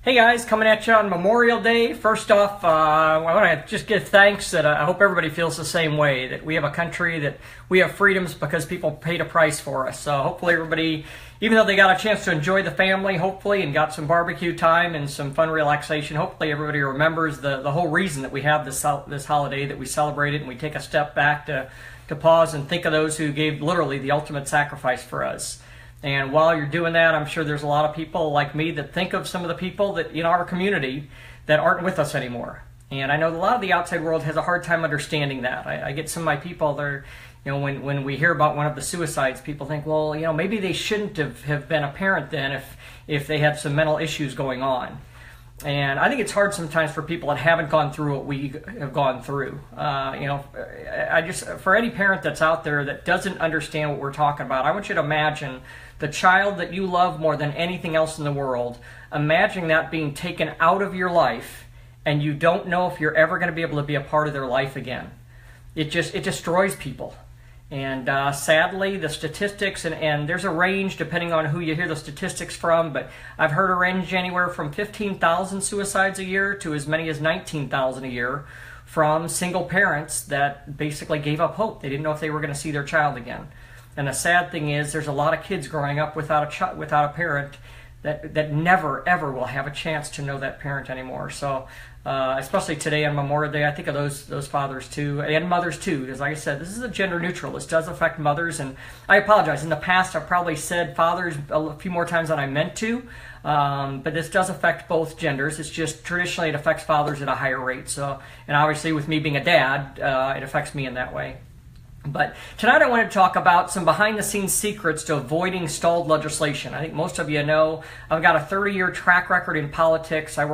Hey guys, coming at you on Memorial Day. First off, I want to just give thanks that I hope everybody feels the same way, that we have a country, that we have freedoms because people paid a price for us. So hopefully everybody, even though they got a chance to enjoy the family, hopefully, and got some barbecue time and some fun relaxation, hopefully everybody remembers the whole reason that we have this holiday, that we celebrate it and we take a step back to pause and think of those who gave literally the ultimate sacrifice for us. And while you're doing that, I'm sure there's a lot of people like me that think of some of the people that in our community that aren't with us anymore. And I know a lot of the outside world has a hard time understanding that. I get some of my people that are, when we hear about one of the suicides, people think, well, maybe they shouldn't have been a parent then if they had some mental issues going on. And I think it's hard sometimes for people that haven't gone through what we have gone through. For any parent that's out there that doesn't understand what we're talking about, I want you to imagine the child that you love more than anything else in the world. Imagine that being taken out of your life, and you don't know if you're ever going to be able to be a part of their life again. It destroys people. And sadly, the statistics, and there's a range depending on who you hear the statistics from, but I've heard a range anywhere from 15,000 suicides a year to as many as 19,000 a year from single parents that basically gave up hope. They didn't know if they were going to see their child again. And the sad thing is there's a lot of kids growing up without a parent that never, ever will have a chance to know that parent anymore. So especially today on Memorial Day, I think of those fathers too, and mothers too, because like I said, this is a gender neutral. This does affect mothers, and I apologize. In the past, I've probably said fathers a few more times than I meant to, but this does affect both genders. It's just traditionally it affects fathers at a higher rate. So, and obviously with me being a dad, it affects me in that way. But tonight I want to talk about some behind-the-scenes secrets to avoiding stalled legislation. I think most of you know I've got a 30-year track record in politics. I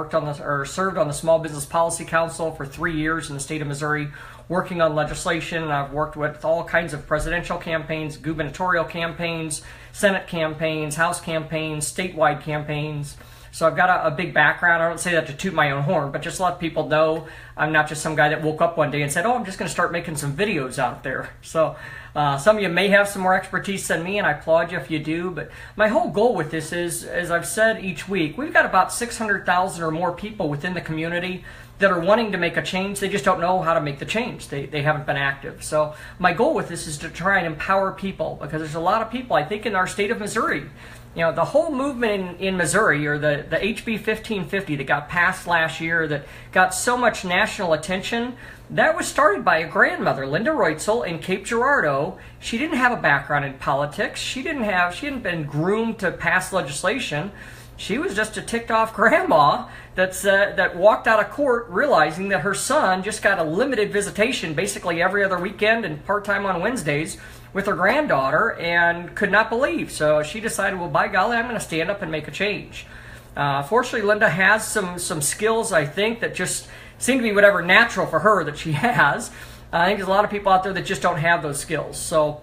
served on the Small Business Policy Council for 3 years in the state of Missouri, working on legislation. And I've worked with all kinds of presidential campaigns, gubernatorial campaigns, Senate campaigns, House campaigns, statewide campaigns. So I've got a big background. I don't say that to toot my own horn, but just let people know I'm not just some guy that woke up one day and said, I'm just going to start making some videos out there. So some of you may have some more expertise than me, and I applaud you if you do. But my whole goal with this is, as I've said each week, we've got about 600,000 or more people within the community that are wanting to make a change. They just don't know how to make the change. They haven't been active. So my goal with this is to try and empower people, because there's a lot of people, I think, in our state of Missouri. The whole movement in Missouri, or the HB 1550 that got passed last year, that got so much national attention, that was started by a grandmother, Linda Reutzel, in Cape Girardeau. She didn't have a background in politics. She hadn't been groomed to pass legislation. She was just a ticked-off grandma that walked out of court realizing that her son just got a limited visitation basically every other weekend and part-time on Wednesdays with her granddaughter, and could not believe. So she decided, well, by golly, I'm going to stand up and make a change. Fortunately, Linda has some skills, I think, that just seem to be whatever natural for her that she has. I think there's a lot of people out there that just don't have those skills. So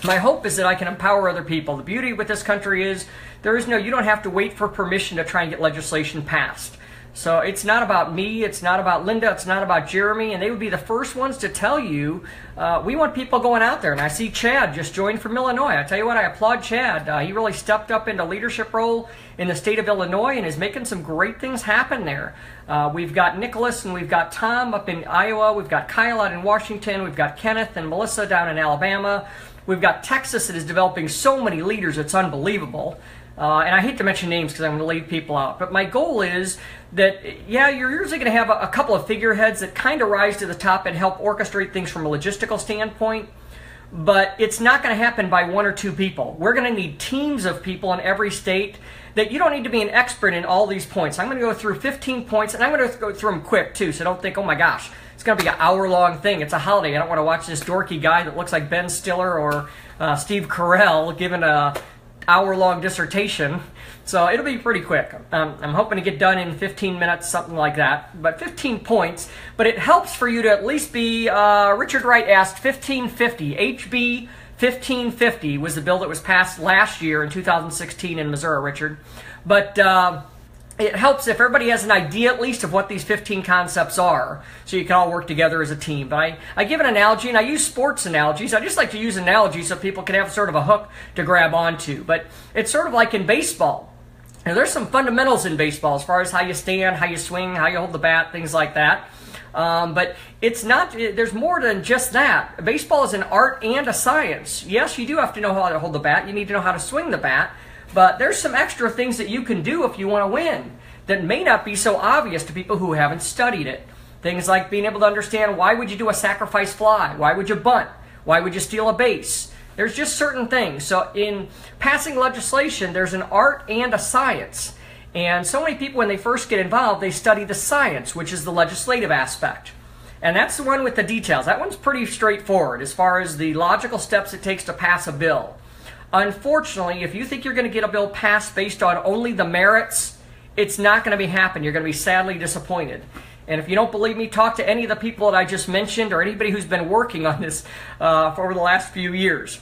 my hope is that I can empower other people. The beauty with this country is you don't have to wait for permission to try and get legislation passed. So it's not about me, it's not about Linda, it's not about Jeremy, and they would be the first ones to tell you, we want people going out there. And I see Chad just joined from Illinois. I tell you what, I applaud Chad. He really stepped up into leadership role in the state of Illinois and is making some great things happen there. We've got Nicholas and we've got Tom up in Iowa. We've got Kyle out in Washington. We've got Kenneth and Melissa down in Alabama. We've got Texas that is developing so many leaders, it's unbelievable. And I hate to mention names because I'm going to leave people out. But my goal is that, you're usually going to have a couple of figureheads that kind of rise to the top and help orchestrate things from a logistical standpoint. But it's not going to happen by one or two people. We're going to need teams of people in every state that you don't need to be an expert in all these points. I'm going to go through 15 points, and I'm going to go through them quick, too. So don't think, oh, my gosh, it's going to be an hour-long thing. It's a holiday. I don't want to watch this dorky guy that looks like Ben Stiller or Steve Carell giving a hour-long dissertation. So it'll be pretty quick. I'm hoping to get done in 15 minutes, something like that. But 15 points. But it helps for you to at least be, Richard Wright asked 1550. HB 1550 was the bill that was passed last year in 2016 in Missouri, Richard. But it helps if everybody has an idea at least of what these 15 concepts are, so you can all work together as a team. But I give an analogy, and I use sports analogies. I just like to use analogies so people can have sort of a hook to grab onto. But it's sort of like in baseball. Now, there's some fundamentals in baseball as far as how you stand, how you swing, how you hold the bat, things like that. But it's not, there's more than just that. Baseball is an art and a science. Yes, you do have to know how to hold the bat. You need to know how to swing the bat. But there's some extra things that you can do if you want to win that may not be so obvious to people who haven't studied it. Things like being able to understand, why would you do a sacrifice fly? Why would you bunt? Why would you steal a base? There's just certain things. So in passing legislation, there's an art and a science. And so many people, when they first get involved, they study the science, which is the legislative aspect. And that's the one with the details. That one's pretty straightforward as far as the logical steps it takes to pass a bill. Unfortunately, if you think you're going to get a bill passed based on only the merits, it's not going to be happening. You're going to be sadly disappointed. And if you don't believe me, talk to any of the people that I just mentioned or anybody who's been working on this for over the last few years.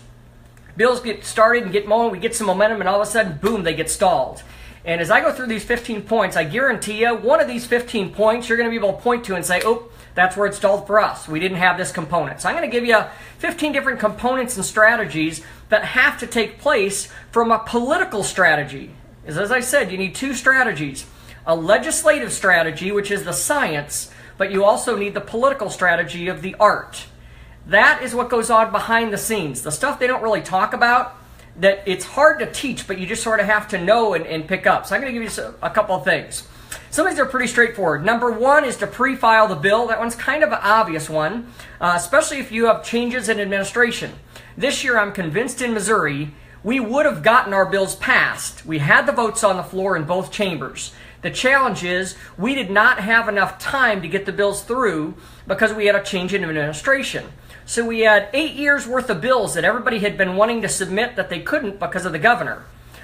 Bills get started and get going, we get some momentum, and all of a sudden, boom, they get stalled. And as I go through these 15 points, I guarantee you, one of these 15 points you're going to be able to point to and say, oh, that's where it stalled for us. We didn't have this component. So I'm going to give you 15 different components and strategies that have to take place from a political strategy. As I said, you need two strategies. A legislative strategy, which is the science, but you also need the political strategy of the art. That is what goes on behind the scenes. The stuff they don't really talk about, that it's hard to teach, but you just sort of have to know and pick up. So I'm going to give you a couple of things. Some of these are pretty straightforward. Number one is to pre-file the bill. That one's kind of an obvious one, especially if you have changes in administration. This year, I'm convinced in Missouri, we would have gotten our bills passed. We had the votes on the floor in both chambers. The challenge is we did not have enough time to get the bills through because we had a change in administration. So we had 8 years worth of bills that everybody had been wanting to submit that they couldn't because of the governor.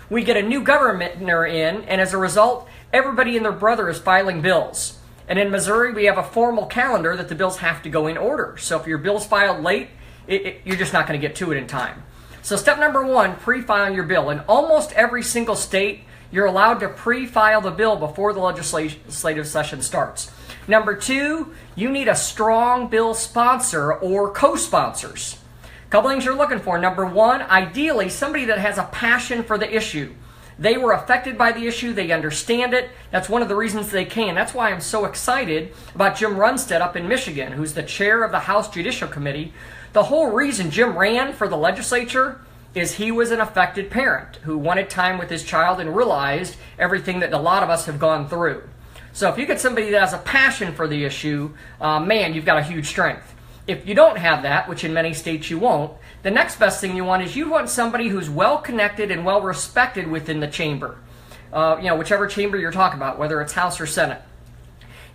We get a new governor in, and as a result, everybody and their brother is filing bills. And in Missouri, we have a formal calendar that the bills have to go in order. So if your bill's filed late, you're just not going to get to it in time. So step number one, pre-filing your bill. In almost every single state, you're allowed to pre-file the bill before the legislative session starts. Number two, you need a strong bill sponsor or co-sponsors. A couple things you're looking for. Number one, ideally, somebody that has a passion for the issue. They were affected by the issue. They understand it. That's one of the reasons they came. That's why I'm so excited about Jim Runstead up in Michigan, who's the chair of the House Judicial Committee. The whole reason Jim ran for the legislature is he was an affected parent who wanted time with his child and realized everything that a lot of us have gone through. So if you get somebody that has a passion for the issue, man, you've got a huge strength. If you don't have that, which in many states you won't, the next best thing you want is you want somebody who's well-connected and well-respected within the chamber. Whichever chamber you're talking about, whether it's House or Senate.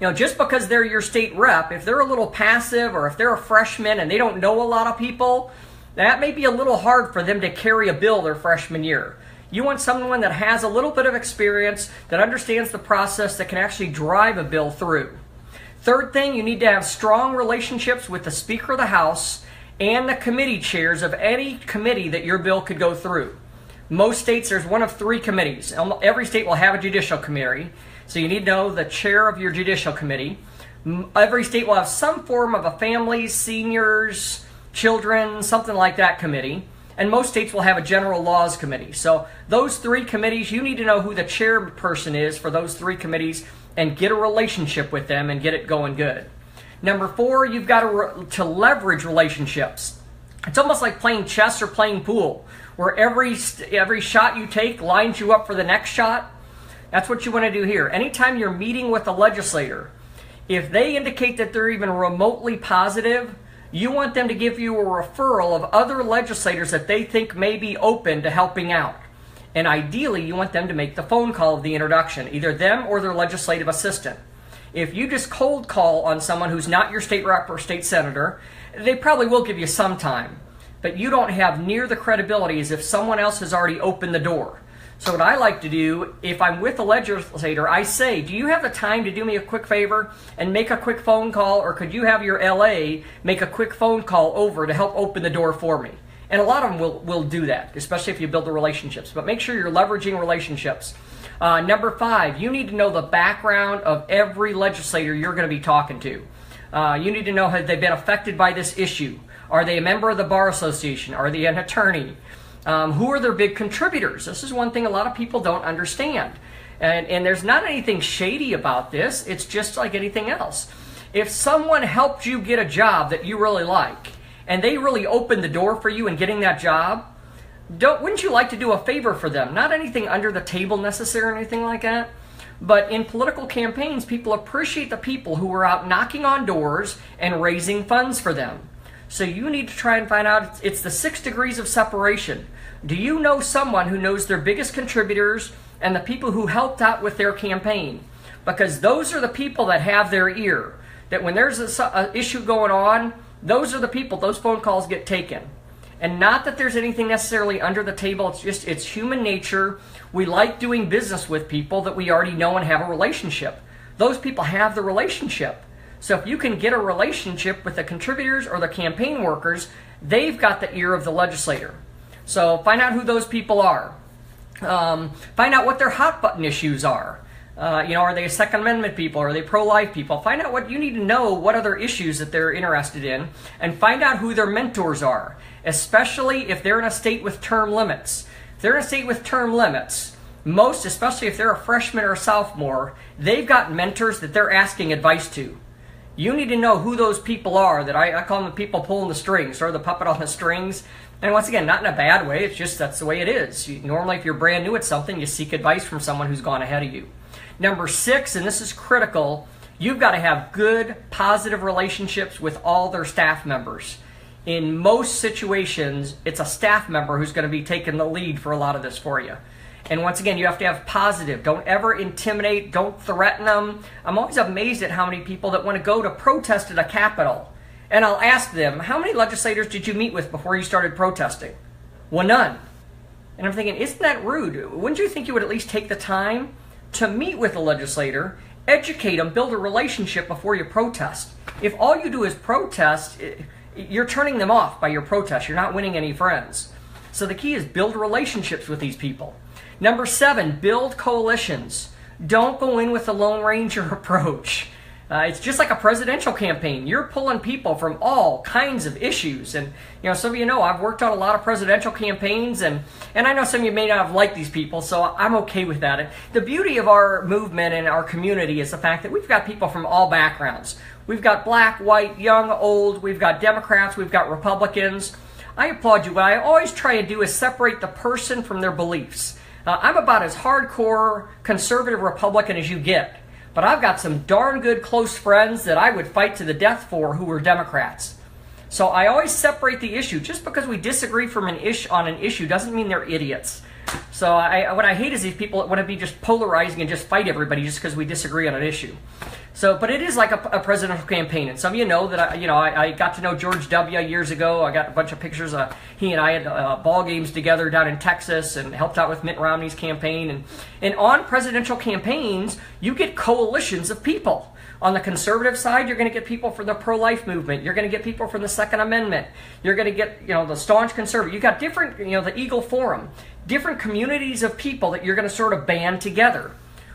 Just because they're your state rep, if they're a little passive or if they're a freshman and they don't know a lot of people, that may be a little hard for them to carry a bill their freshman year. You want someone that has a little bit of experience, that understands the process, that can actually drive a bill through. Third thing, you need to have strong relationships with the Speaker of the House and the committee chairs of any committee that your bill could go through. Most states, there's one of 3 committees. Every state will have a judicial committee, so you need to know the chair of your judicial committee. Every state will have some form of a families, seniors, children, something like that committee. And most states will have a general laws committee. So those 3 committees, you need to know who the chairperson is for those 3 committees and get a relationship with them and get it going good. Number 4, you've got to leverage relationships. It's almost like playing chess or playing pool, where every shot you take lines you up for the next shot. That's what you want to do here. Anytime you're meeting with a legislator, if they indicate that they're even remotely positive, you want them to give you a referral of other legislators that they think may be open to helping out. And ideally, you want them to make the phone call of the introduction, either them or their legislative assistant. If you just cold call on someone who's not your state rep or state senator, they probably will give you some time. But you don't have near the credibility as if someone else has already opened the door. So what I like to do, if I'm with a legislator, I say, do you have the time to do me a quick favor and make a quick phone call, or could you have your LA make a quick phone call over to help open the door for me? And a lot of them will do that, especially if you build the relationships. But make sure you're leveraging relationships. Number 5, you need to know the background of every legislator you're going to be talking to. You need to know, have they been affected by this issue? Are they a member of the Bar Association? Are they an attorney? Who are their big contributors? This is one thing a lot of people don't understand. And there's not anything shady about this. It's just like anything else. If someone helped you get a job that you really like, and they really opened the door for you in getting that job, wouldn't you like to do a favor for them? Not anything under the table necessary or anything like that. But in political campaigns, people appreciate the people who are out knocking on doors and raising funds for them. So you need to try and find out, it's the 6 degrees of separation. Do you know someone who knows their biggest contributors and the people who helped out with their campaign? Because those are the people that have their ear. That when there's an issue going on, those are the people, those phone calls get taken. And not that there's anything necessarily under the table, it's human nature. We like doing business with people that we already know and have a relationship. Those people have the relationship. So if you can get a relationship with the contributors or the campaign workers, they've got the ear of the legislator. So find out who those people are. Find out what their hot button issues are. Are they Second Amendment people? Are they pro-life people? Find out what you need to know, what other issues that they're interested in, and find out who their mentors are, especially if they're in a state with term limits. If they're in a state with term limits, especially if they're a freshman or a sophomore, they've got mentors that they're asking advice to. You need to know who those people are, that I call them the people pulling the strings, or the puppet on the strings. And once again, not in a bad way, it's just that's the way it is. Normally, if you're brand new at something, you seek advice from someone who's gone ahead of you. Number 6, and this is critical, you've got to have good, positive relationships with all their staff members. In most situations, it's a staff member who's going to be taking the lead for a lot of this for you. And once again, you have to have positive. Don't ever intimidate. Don't threaten them. I'm always amazed at how many people that want to go to protest at a Capitol. And I'll ask them, how many legislators did you meet with before you started protesting? Well, none. And I'm thinking, isn't that rude? Wouldn't you think you would at least take the time to meet with a legislator, educate them, build a relationship before you protest? If all you do is protest, you're turning them off by your protest. You're not winning any friends. So the key is build relationships with these people. Number 7, build coalitions. Don't go in with the Lone Ranger approach. It's just like a presidential campaign. You're pulling people from all kinds of issues. And some of you know I've worked on a lot of presidential campaigns, and I know some of you may not have liked these people, so I'm okay with that. And the beauty of our movement and our community is the fact that we've got people from all backgrounds. We've got black, white, young, old. We've got Democrats. We've got Republicans. I applaud you. What I always try to do is separate the person from their beliefs. I'm about as hardcore conservative Republican as you get. But I've got some darn good close friends that I would fight to the death for who were Democrats. So I always separate the issue. Just because we disagree on an issue doesn't mean they're idiots. So what I hate is these people that want to be just polarizing and just fight everybody just because we disagree on an issue. But it is like a presidential campaign, and some of you know that I got to know George W. years ago. I got a bunch of pictures. He and I had ball games together down in Texas, and helped out with Mitt Romney's campaign. And on presidential campaigns, you get coalitions of people. On the conservative side, you're going to get people from the pro-life movement. You're going to get people from the Second Amendment. You're going to get the staunch conservative. You've got different, the Eagle Forum, different communities of people that you're going to sort of band together.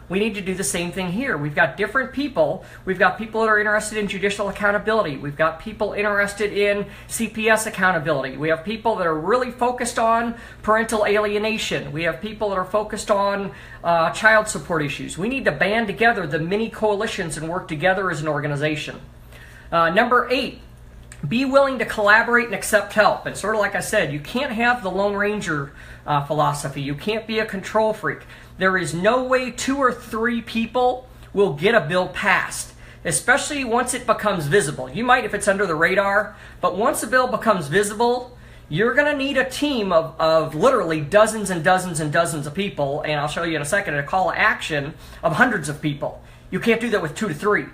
We need to do the same thing here. We've got different people. We've got people that are interested in judicial accountability. We've got people interested in CPS accountability. We have people that are really focused on parental alienation. We have people that are focused on child support issues. We need to band together the mini coalitions and work together as an organization. Number 8, be willing to collaborate and accept help. And sort of like I said, you can't have the Lone Ranger philosophy. You can't be a control freak. There is no way 2 or 3 people will get a bill passed, especially once it becomes visible. You might if it's under the radar, but once a bill becomes visible, you're going to need a team of literally dozens and dozens and dozens of people, and I'll show you in a second a call to action of hundreds of people. You can't do that with 2 to 3.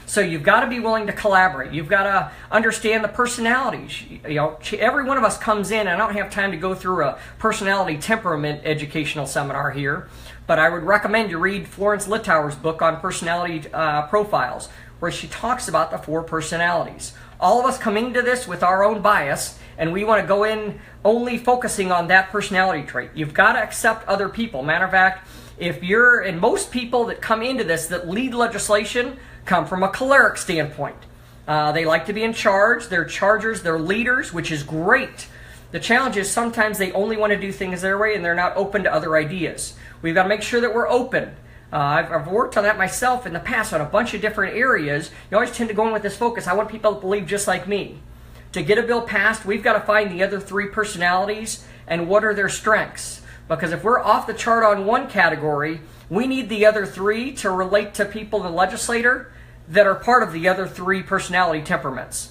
So you've got to be willing to collaborate. You've got to understand the personalities. Every one of us comes in, and I don't have time to go through a personality temperament educational seminar here, but I would recommend you read Florence Littauer's book on personality profiles, where she talks about the 4 personalities. All of us come into this with our own bias, and we want to go in only focusing on that personality trait. You've got to accept other people. Matter of fact, and most people that come into this that lead legislation come from a choleric standpoint. They like to be in charge. They're chargers. They're leaders, which is great. The challenge is sometimes they only want to do things their way and they're not open to other ideas. We've got to make sure that we're open. I've worked on that myself in the past on a bunch of different areas. You always tend to go in with this focus. I want people to believe just like me. To get a bill passed, we've got to find the other three personalities and what are their strengths. Because if we're off the chart on one category, we need the other three to relate to people in the legislature that are part of the other three personality temperaments.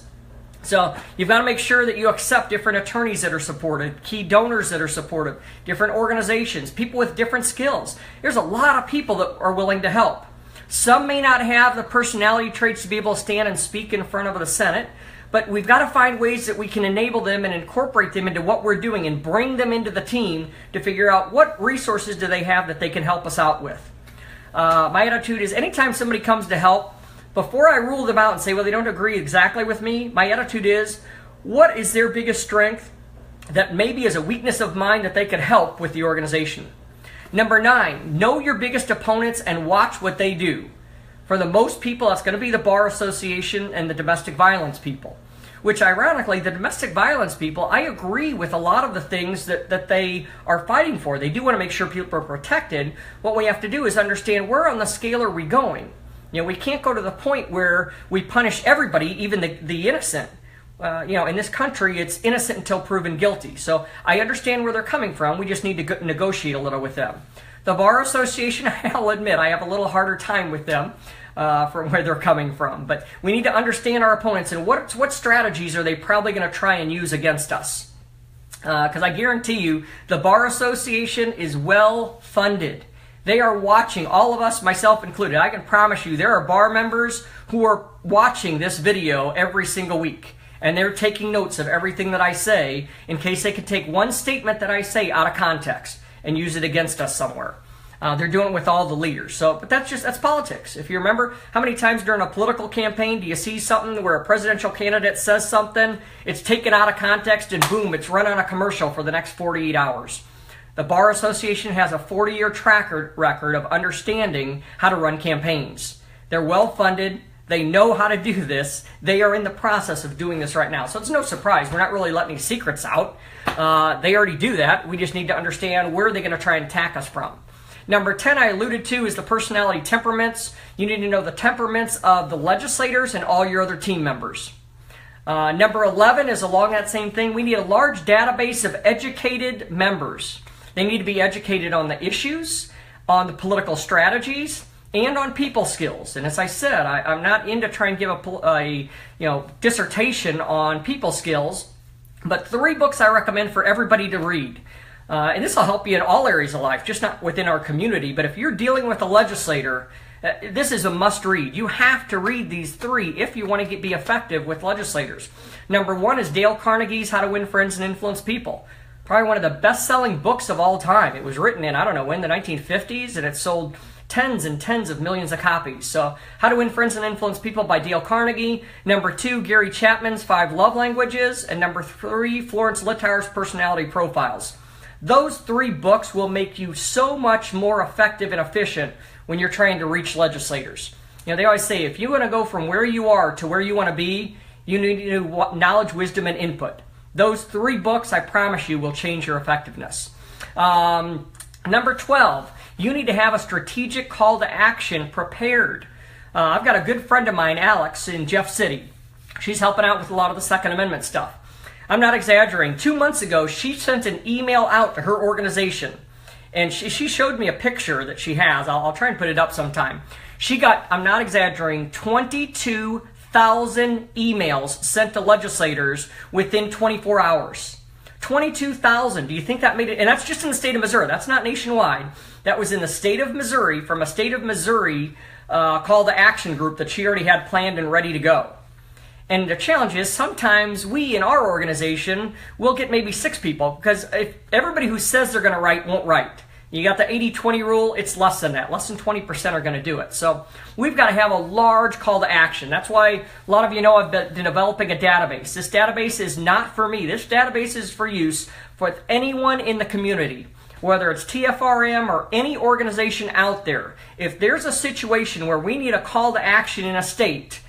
So you've got to make sure that you accept different attorneys that are supported, key donors that are supportive, different organizations, people with different skills. There's a lot of people that are willing to help. Some may not have the personality traits to be able to stand and speak in front of the Senate, but we've got to find ways that we can enable them and incorporate them into what we're doing and bring them into the team to figure out what resources do they have that they can help us out with. My attitude is anytime somebody comes to help, before I rule them out and say, well, they don't agree exactly with me, my attitude is, what is their biggest strength that maybe is a weakness of mine that they could help with the organization? Number 9, know your biggest opponents and watch what they do. For the most people, that's going to be the Bar Association and the domestic violence people. Which ironically, the domestic violence people, I agree with a lot of the things that they are fighting for. They do want to make sure people are protected. What we have to do is understand where on the scale are we going. You know, we can't go to the point where we punish everybody, even the innocent. In this country, it's innocent until proven guilty. So I understand where they're coming from. We just need to negotiate a little with them. The Bar Association, I'll admit, I have a little harder time with them from where they're coming from. But we need to understand our opponents and what strategies are they probably going to try and use against us. Because I guarantee you, the Bar Association is well funded. They are watching, all of us, myself included. I can promise you there are bar members who are watching this video every single week. And they're taking notes of everything that I say in case they could take one statement that I say out of context and use it against us somewhere. They're doing it with all the leaders. But that's politics. If you remember, how many times during a political campaign do you see something where a presidential candidate says something, it's taken out of context, and boom, it's run on a commercial for the next 48 hours. The Bar Association has a 40-year track record of understanding how to run campaigns. They're well-funded. They know how to do this. They are in the process of doing this right now. So it's no surprise. We're not really letting any secrets out. They already do that. We just need to understand where they're going to try and attack us from. Number 10 I alluded to is the personality temperaments. You need to know the temperaments of the legislators and all your other team members. Number 11 is along that same thing. We need a large database of educated members. They need to be educated on the issues, on the political strategies, and on people skills. And as I said, I'm not into trying to give a dissertation on people skills, but 3 books I recommend for everybody to read. And this will help you in all areas of life, just not within our community. But if you're dealing with a legislator, this is a must read. You have to read these 3 if you want to be effective with legislators. Number 1 is Dale Carnegie's How to Win Friends and Influence People. Probably one of the best-selling books of all time. It was written in, I don't know when, the 1950s, and it sold tens and tens of millions of copies. So, How to Win Friends and Influence People by Dale Carnegie. Number 2, Gary Chapman's 5 Love Languages. And number 3, Florence Littauer's Personality Profiles. Those 3 books will make you so much more effective and efficient when you're trying to reach legislators. You know, they always say, if you want to go from where you are to where you want to be, you need knowledge, wisdom, and input. Those 3 books, I promise you, will change your effectiveness. Number 12, you need to have a strategic call to action prepared. I've got a good friend of mine, Alex, in Jeff City. She's helping out with a lot of the Second Amendment stuff. I'm not exaggerating. 2 months ago, she sent an email out to her organization. And she showed me a picture that she has. I'll try and put it up sometime. She got, I'm not exaggerating, 22,000 emails sent to legislators within 24 hours. 22,000. Do you think that made it? And that's just in the state of Missouri. That's not nationwide. That was in the state of Missouri, from a state of Missouri call to action group that she already had planned and ready to go. And the challenge is sometimes we in our organization will get maybe 6 people, because if everybody who says they're going to write won't write. You got the 80-20 rule, it's less than that. Less than 20% are going to do it. So we've got to have a large call to action. That's why a lot of you know I've been developing a database. This database is not for me. This database is for use for anyone in the community, whether it's TFRM or any organization out there. If there's a situation where we need a call to action in a state,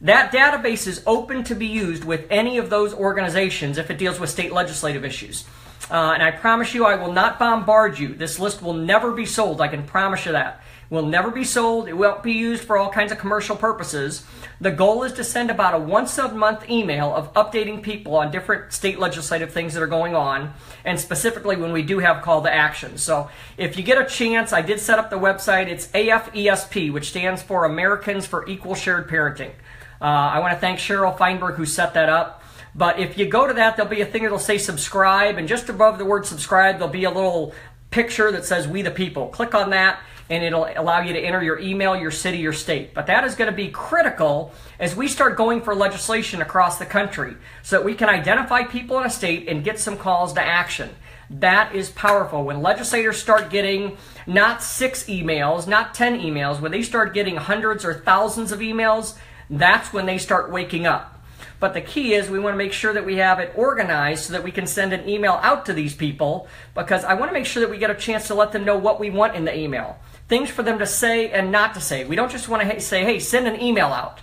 That database is open to be used with any of those organizations if it deals with state legislative issues. And I promise you I will not bombard you. This list will never be sold. I can promise you that. It will never be sold. It won't be used for all kinds of commercial purposes. The goal is to send about a once-a-month email of updating people on different state legislative things that are going on, and specifically when we do have call to action. So if you get a chance, I did set up the website. It's AFESP, which stands for Americans for Equal Shared Parenting. I want to thank Cheryl Feinberg who set that up. But if you go to that, there'll be a thing that'll say subscribe, and just above the word subscribe, there'll be a little picture that says We the People. Click on that, and it'll allow you to enter your email, your city, your state. But that is going to be critical as we start going for legislation across the country so that we can identify people in a state and get some calls to action. That is powerful. When legislators start getting not 6 emails, not 10 emails, when they start getting hundreds or thousands of emails, that's when they start waking up. But the key is we want to make sure that we have it organized so that we can send an email out to these people, because I want to make sure that we get a chance to let them know what we want in the email. Things for them to say and not to say. We don't just want to say, hey, send an email out.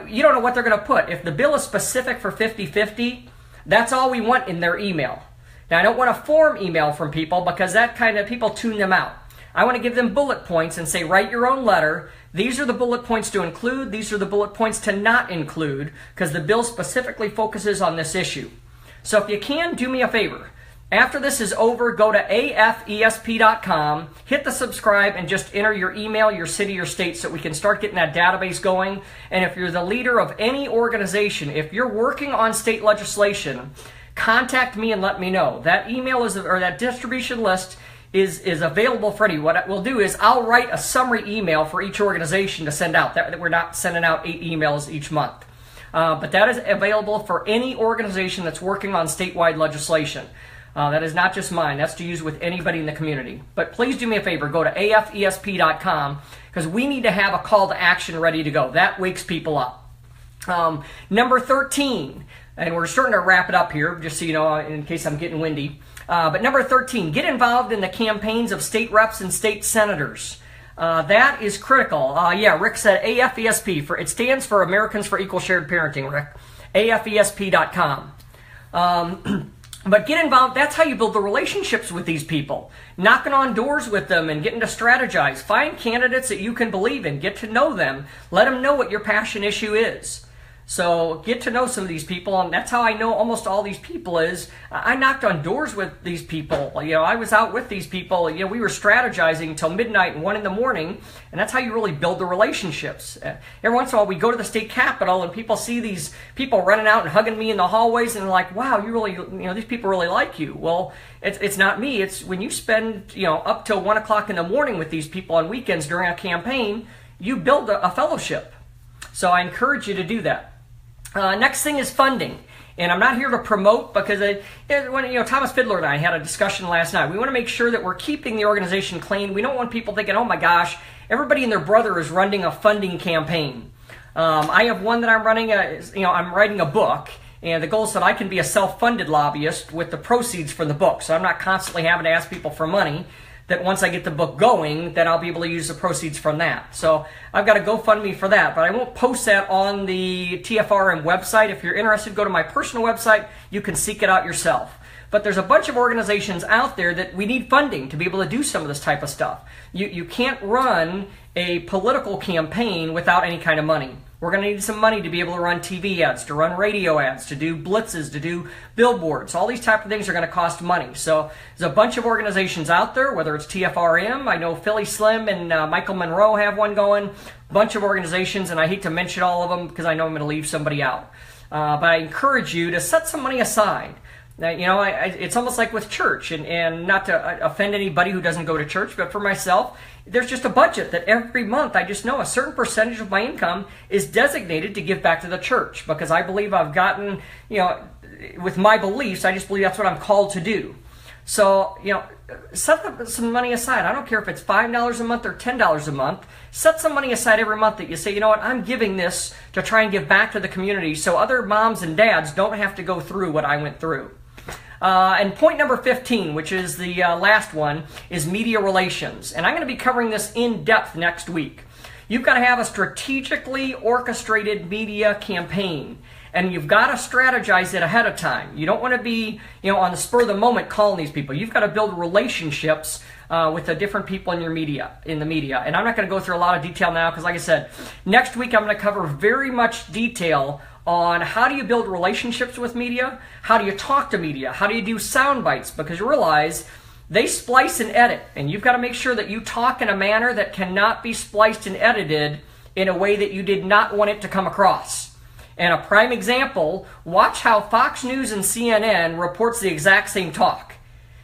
You don't know what they're going to put. If the bill is specific for 50-50, that's all we want in their email. Now, I don't want a form email from people because that kind of, people tune them out. I want to give them bullet points and say, write your own letter. These are the bullet points to include. These are the bullet points to not include, because the bill specifically focuses on this issue. So if you can, do me a favor. After this is over, go to afesp.com, hit the subscribe, and just enter your email, your city, your state, so we can start getting that database going. And if you're the leader of any organization, if you're working on state legislation, contact me and let me know. That email is, or that distribution list is available for any. What we'll do is I'll write a summary email for each organization to send out. That we're not sending out 8 emails each month. But that is available for any organization that's working on statewide legislation. That is not just mine. That's to use with anybody in the community. But please do me a favor. Go to afesp.com, because we need to have a call to action ready to go. That wakes people up. Number 13, and we're starting to wrap it up here, just so you know, in case I'm getting windy. But number 13, get involved in the campaigns of state reps and state senators. That is critical. Yeah, Rick said AFESP. It stands for Americans for Equal Shared Parenting, Rick. AFESP.com. But get involved. That's how you build the relationships with these people. Knocking on doors with them and getting to strategize. Find candidates that you can believe in. Get to know them. Let them know what your passion issue is. So get to know some of these people, and that's how I know almost all these people is I knocked on doors with these people. You know, I was out with these people. You know, we were strategizing until midnight and 1 in the morning, and that's how you really build the relationships. Every once in a while, we go to the state capitol, and people see these people running out and hugging me in the hallways, and they're like, "Wow, you really, you know, these people really like you." Well, it's not me. It's when you spend, you know, up till 1 o'clock in the morning with these people on weekends during a campaign, you build a fellowship. So I encourage you to do that. Next thing is funding, and I'm not here to promote, because when Thomas Fiddler and I had a discussion last night. We want to make sure that we're keeping the organization clean. We don't want people thinking, "Oh my gosh, everybody and their brother is running a funding campaign." I have one that I'm running. I'm writing a book, and the goal is that I can be a self-funded lobbyist with the proceeds from the book. So I'm not constantly having to ask people for money. That once I get the book going, then I'll be able to use the proceeds from that. So I've got a GoFundMe for that, but I won't post that on the TFRM website. If you're interested, go to my personal website. You can seek it out yourself. But there's a bunch of organizations out there that we need funding to be able to do some of this type of stuff. You can't run a political campaign without any kind of money. We're going to need some money to be able to run TV ads, to run radio ads, to do blitzes, to do billboards. All these type of things are going to cost money. So there's a bunch of organizations out there, whether it's TFRM, I know Philly Slim and Michael Monroe have one going, a bunch of organizations, and I hate to mention all of them because I know I'm going to leave somebody out. But I encourage you to set some money aside. Now, it's almost like with church, and not to offend anybody who doesn't go to church, but for myself, there's just a budget that every month I just know a certain percentage of my income is designated to give back to the church, because I believe I've gotten, with my beliefs, I just believe that's what I'm called to do. So, set some money aside. I don't care if it's $5 a month or $10 a month. Set some money aside every month that you say, you know what, I'm giving this to try and give back to the community so other moms and dads don't have to go through what I went through. And point number 15, which is the last one, is media relations. And I'm going to be covering this in depth next week. You've got to have a strategically orchestrated media campaign. And you've got to strategize it ahead of time. You don't want to be, on the spur of the moment calling these people. You've got to build relationships with the different people in the media. And I'm not going to go through a lot of detail now because, like I said, next week I'm going to cover very much detail on how do you build relationships with media, how do you talk to media, how do you do sound bites, because you realize they splice and edit, and you've got to make sure that you talk in a manner that cannot be spliced and edited in a way that you did not want it to come across. And a prime example, watch how Fox News and CNN reports the exact same talk.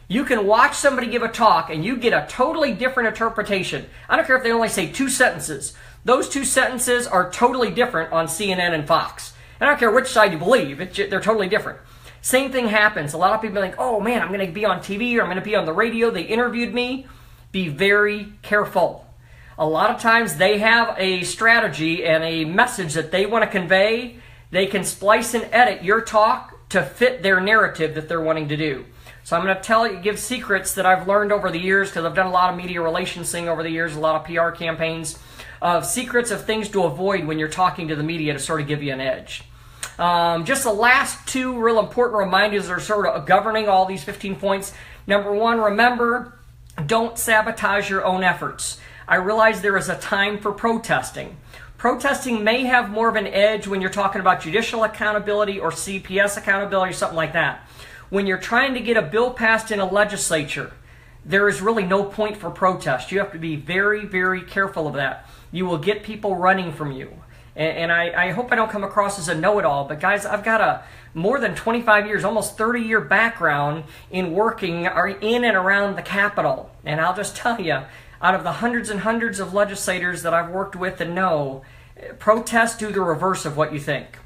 You can watch somebody give a talk and you get a totally different interpretation. I don't care if they only say 2 sentences. Those 2 sentences are totally different on CNN and Fox. And I don't care which side you believe, they're totally different. Same thing happens. A lot of people think, oh man, I'm going to be on TV or I'm going to be on the radio. They interviewed me. Be very careful. A lot of times they have a strategy and a message that they want to convey. They can splice and edit your talk to fit their narrative that they're wanting to do. So I'm going to give secrets that I've learned over the years, because I've done a lot of media relations thing over the years, a lot of PR campaigns, of secrets of things to avoid when you're talking to the media to sort of give you an edge. Just the last 2 real important reminders are sort of governing all these 15 points. Number 1, remember, don't sabotage your own efforts. I realize there is a time for protesting. Protesting may have more of an edge when you're talking about judicial accountability or CPS accountability or something like that. When you're trying to get a bill passed in a legislature, there is really no point for protest. You have to be very, very careful of that. You will get people running from you. And I hope I don't come across as a know-it-all, but guys, I've got a more than 25 years, almost 30-year background in working in and around the Capitol. And I'll just tell you, out of the hundreds and hundreds of legislators that I've worked with and know, protests do the reverse of what you think.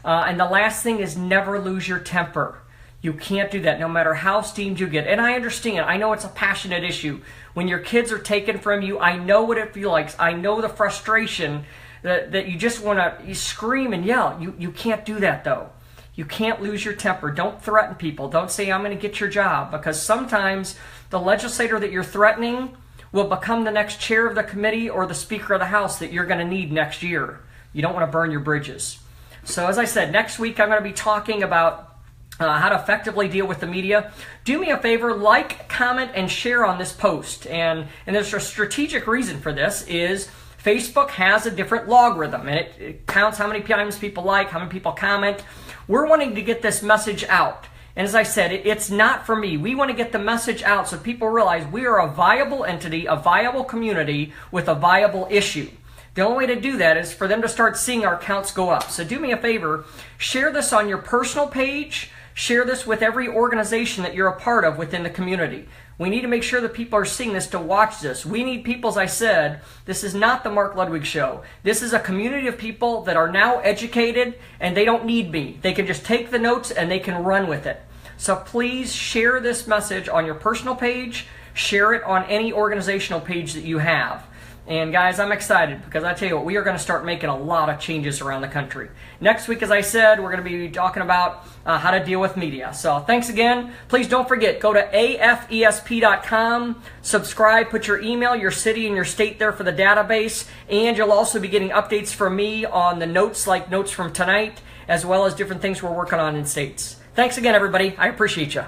And the last thing is never lose your temper. You can't do that no matter how steamed you get. And I understand. I know it's a passionate issue. When your kids are taken from you, I know what it feels like. I know the frustration that you just want to scream and yell. You can't do that, though. You can't lose your temper. Don't threaten people. Don't say, I'm going to get your job. Because sometimes the legislator that you're threatening will become the next chair of the committee or the Speaker of the House that you're going to need next year. You don't want to burn your bridges. So as I said, next week I'm going to be talking about how to effectively deal with the media. Do me a favor, like, comment, and share on this post. And there's a strategic reason for this is Facebook has a different logarithm, and it counts how many times people like, how many people comment. We're wanting to get this message out. And as I said, it's not for me. We want to get the message out so people realize we are a viable entity, a viable community with a viable issue. The only way to do that is for them to start seeing our counts go up. So do me a favor, share this on your personal page, share this with every organization that you're a part of within the community. We need to make sure that people are seeing this to watch this. We need people, as I said, this is not the Mark Ludwig Show. This is a community of people that are now educated and they don't need me. They can just take the notes and they can run with it. So please share this message on your personal page. Share it on any organizational page that you have. And guys, I'm excited because I tell you what, we are going to start making a lot of changes around the country. Next week, as I said, we're going to be talking about how to deal with media. So thanks again. Please don't forget, go to afesp.com, subscribe, put your email, your city, and your state there for the database. And you'll also be getting updates from me on the notes, like notes from tonight, as well as different things we're working on in states. Thanks again, everybody. I appreciate you.